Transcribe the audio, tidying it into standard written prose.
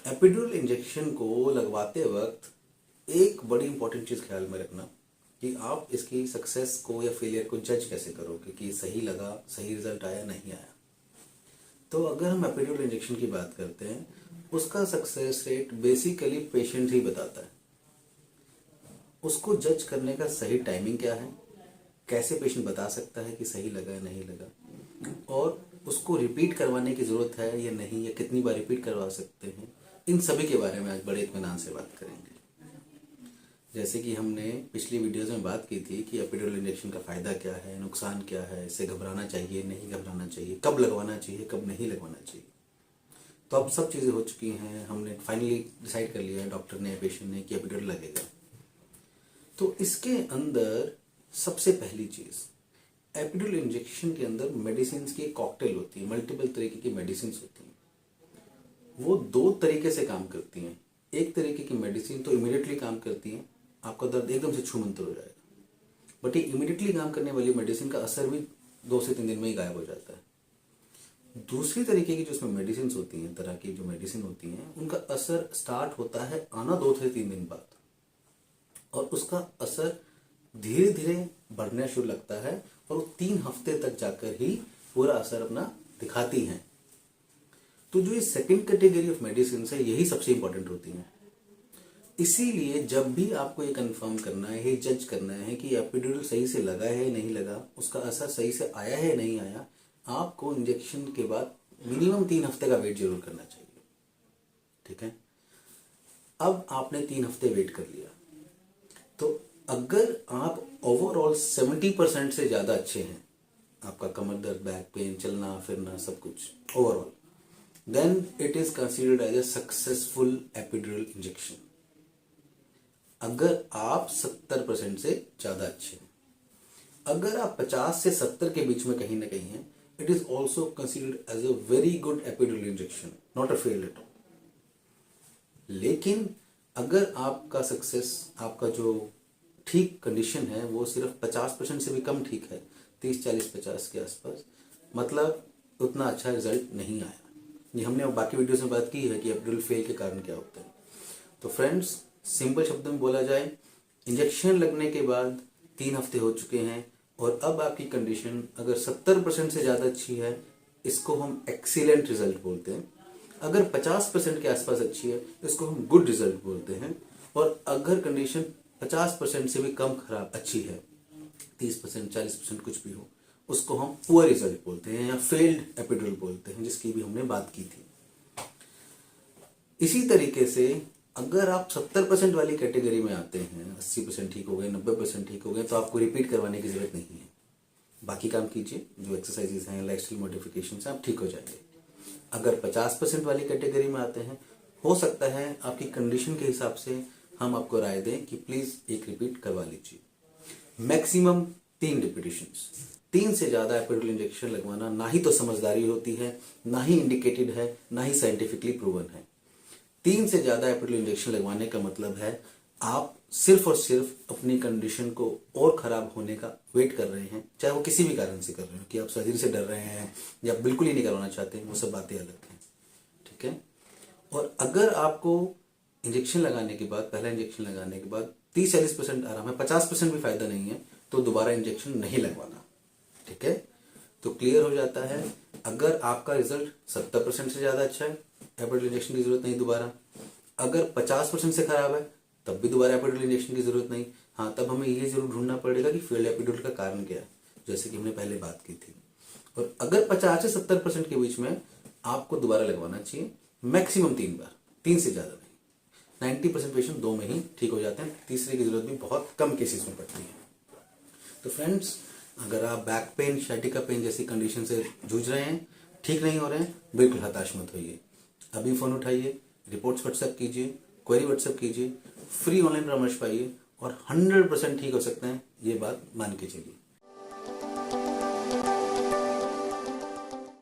Epidural injection को लगवाते वक्त एक बड़ी इंपॉर्टेंट चीज़ ख्याल में रखना कि आप इसकी सक्सेस को या फेलियर को जज कैसे करोगे कि सही लगा, सही रिजल्ट आया, नहीं आया। तो अगर हम एपिड्यूरल इंजेक्शन की बात करते हैं, उसका सक्सेस रेट बेसिकली पेशेंट ही बताता है। उसको जज करने का सही टाइमिंग क्या है, कैसे पेशेंट बता सकता है कि सही लगा या नहीं लगा, और उसको रिपीट करवाने की ज़रूरत है या नहीं, या कितनी बार रिपीट करवा सकते हैं, इन सभी के बारे में आज बड़े इत्मीनान से बात करेंगे। जैसे कि हमने पिछली वीडियोस में बात की थी कि एपिड्यूरल इंजेक्शन का फ़ायदा क्या है, नुकसान क्या है, इससे घबराना चाहिए, नहीं घबराना चाहिए, कब लगवाना चाहिए, कब नहीं लगवाना चाहिए। तो अब सब चीज़ें हो चुकी हैं, हमने फाइनली डिसाइड कर लिया है, डॉक्टर ने, पेशेंट ने, कि एपिड्यूरल लगेगा। तो इसके अंदर सबसे पहली चीज़, एपिड्यूरल इंजेक्शन के अंदर मेडिसिन की एक कॉकटेल होती है, मल्टीपल तरीके की मेडिसिन होती हैं। वो दो तरीके से काम करती हैं। एक तरीके की मेडिसिन तो इमीडिएटली काम करती हैं, आपका दर्द एकदम से छूमंतर हो जाएगा, बट ये इमीडिएटली काम करने वाली मेडिसिन का असर भी 2 से 3 दिन में ही गायब हो जाता है। दूसरी तरीके की जो इसमें मेडिसिन होती हैं, तरह की जो मेडिसिन होती हैं, उनका असर स्टार्ट होता है आना 2 से 3 दिन बाद, और उसका असर धीरे धीरे बढ़ना शुरू लगता है, और वो 3 हफ्ते तक जाकर ही पूरा असर अपना दिखाती हैं। तो जो ये सेकंड कैटेगरी ऑफ मेडिसिन है, यही सबसे इंपॉर्टेंट होती हैं। इसीलिए जब भी आपको ये कंफर्म करना है, ये जज करना है कि एपिड्यूरल सही से लगा है नहीं लगा, उसका असर सही से आया है नहीं आया, आपको इंजेक्शन के बाद मिनिमम 3 हफ्ते का वेट जरूर करना चाहिए। ठीक है, अब आपने 3 हफ्ते वेट कर लिया, तो अगर आप ओवरऑल 70% से ज़्यादा अच्छे हैं, आपका कमर दर्द, बैक पेन, चलना फिरना सब कुछ overall, then it is considered as a successful epidural injection. अगर आप 70% से ज़्यादा अच्छे हैं, अगर आप 50 से 70 के बीच में कहीं ना कहीं हैं, it is also considered as a very good epidural injection, not a fail at all. लेकिन अगर आपका सक्सेस, आपका जो ठीक कंडीशन है, वो सिर्फ 50% से भी कम ठीक है, 30, 40, 50 के आसपास, मतलब उतना अच्छा रिजल्ट नहीं आया। ये हमने बाकी वीडियोस में बात की है कि एपिड्यूरल फेल के कारण क्या होते हैं। तो फ्रेंड्स, सिंपल शब्दों में बोला जाए, इंजेक्शन लगने के बाद 3 हफ्ते हो चुके हैं, और अब आपकी कंडीशन अगर 70% से ज़्यादा अच्छी है, इसको हम एक्सीलेंट रिजल्ट बोलते हैं। अगर 50% के आसपास अच्छी है, इसको हम गुड रिजल्ट बोलते हैं। और अगर कंडीशन 50% से भी कम खराब अच्छी है, 30%, 40% कुछ भी हो, उसको हम पुअर रिजल्ट बोलते हैं या फेल्ड एपिड्यूरल बोलते हैं, जिसकी भी हमने बात की थी। इसी तरीके से अगर आप 70% वाली कैटेगरी में आते हैं, 80% ठीक हो गए, 90% ठीक हो गए, तो आपको रिपीट करवाने की जरूरत नहीं है। बाकी काम कीजिए, जो एक्सरसाइजेस हैं, लाइफस्टाइल मॉडिफिकेशन से आप ठीक हो जाएंगे। अगर 50% वाली कैटेगरी में आते हैं, हो सकता है आपकी कंडीशन के हिसाब से हम आपको राय दें कि प्लीज एक रिपीट करवा लीजिए। Maximum 3 repetitions. 3 से ज्यादा एपिड्यूरल इंजेक्शन लगवाना ना ही तो समझदारी होती है, ना ही इंडिकेटेड है, ना ही साइंटिफिकली प्रूवन है। 3 से ज्यादा एपिड्यूरल इंजेक्शन लगवाने का मतलब है आप सिर्फ और सिर्फ अपनी कंडीशन को और खराब होने का वेट कर रहे हैं, चाहे वो किसी भी कारण से कर रहे हो, कि आप सर्जरी से डर रहे हैं या बिल्कुल ही नहीं करवाना चाहते, वो सब बातें अलग हैं। ठीक है, और अगर आपको इंजेक्शन लगाने के बाद, पहला इंजेक्शन लगाने के बाद 30-40% आराम है, 50% भी फायदा नहीं है, तो दोबारा इंजेक्शन नहीं लगवाना। ठीक है, तो क्लियर हो जाता है। अगर आपका रिजल्ट 70% से ज्यादा अच्छा है, एपिड्यूरल इंजेक्शन की जरूरत नहीं दोबारा। अगर 50% से खराब है, तब भी दोबारा एपिड्यूरल इंजेक्शन की जरूरत नहीं। हाँ, तब हमें ये जरूर ढूंढना पड़ेगा कि फेल्ड एपिड्यूरल का कारण क्या है, जैसे कि हमने पहले बात की थी। और अगर 50 से 70% के बीच में, आपको दोबारा लगवाना चाहिए, मैक्सिमम 3 बार, 3 से ज्यादा नहीं। 90% पेशेंट 2 में ही ठीक हो जाते हैं, तीसरे की जरूरत भी बहुत कम केसेस में पड़ती है। तो फ्रेंड्स, अगर आप बैक पेन, शाइटिका पेन जैसी कंडीशन से जूझ रहे हैं, ठीक नहीं हो रहे हैं, बिल्कुल हताश मत होइए। अभी फोन उठाइए, रिपोर्ट्स व्हाट्सएप कीजिए, क्वेरी व्हाट्सएप कीजिए, फ्री ऑनलाइन परामर्श पाइए, और 100% ठीक हो सकते हैं, ये बात मान के चलिए।